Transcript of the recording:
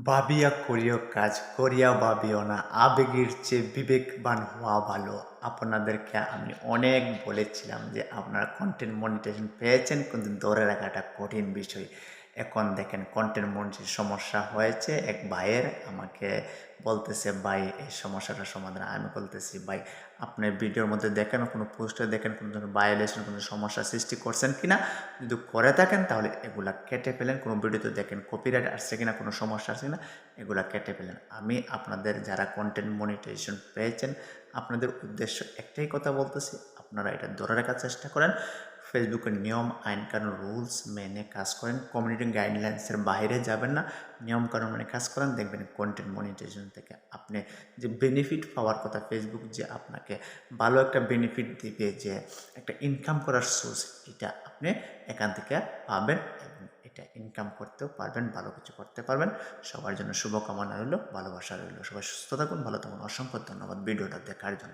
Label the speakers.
Speaker 1: ভাবিয়া করিও কাজ, করিয়া ভাবিও না। আবেগের চেয়ে বিবেকবান হওয়া ভালো। আপনাদেরকে আমি অনেক বলেছিলাম যে আপনারা কন্টেন্ট মনিটাইজেশন পেয়েছেন কিন্তু ধরে রাখাটা কঠিন বিষয়। এখন দেখেন কন্টেন্ট মনিটাইজেশন সমস্যা হয়েছে। এক ভাইয়ের আমাকে বলতেছে, "ভাই এই সমস্যাটার সমাধান।" আমি বলতেছি, "ভাই আপনি ভিডিওর মধ্যে দেখেন, কোনো পোস্টে দেখেন কোনো ধরনের ভায়োলেশন কোনো সমস্যা সৃষ্টি করছেন কিনা? যদি করে থাকেন তাহলে এগুলা কেটে ফেলেন। কোনো ভিডিওতে দেখেন কপিরাইট আসছে কিনা, কোনো সমস্যা আছে কিনা, এগুলা কেটে ফেলেন।" আমি আপনাদের যারা কন্টেন্ট মনিটাইজেশন পেয়েছেন আপনাদের উদ্দেশ্য একটাই কথা বলতেছি, আপনারা এটা ধরে রাখার চেষ্টা করেন। ফেসবুকের নিয়ম আইন কানুন রুলস মেনে কাজ করেন, কমিউনিটি গাইডলাইন্সের বাইরে যাবেন না, নিয়ম কানুন মেনে কাজ করেন। দেখবেন কন্টেন্ট মনিটাইজেশন থেকে আপনি যে বেনিফিট পাওয়ার কথা, ফেসবুক যে আপনাকে ভালো একটা বেনিফিট দিবে, যে একটা ইনকাম করার সোর্স, এটা আপনি এখান থেকে পাবেন এবং এটা ইনকাম করতেও পারবেন, ভালো কিছু করতে পারবেন। সবার জন্য শুভকামনা রইল, ভালোবাসা রইল। সবাই সুস্থ থাকুন, ভালো থাকুন। অসংখ্য ধন্যবাদ ভিডিওটা দেখার জন্য।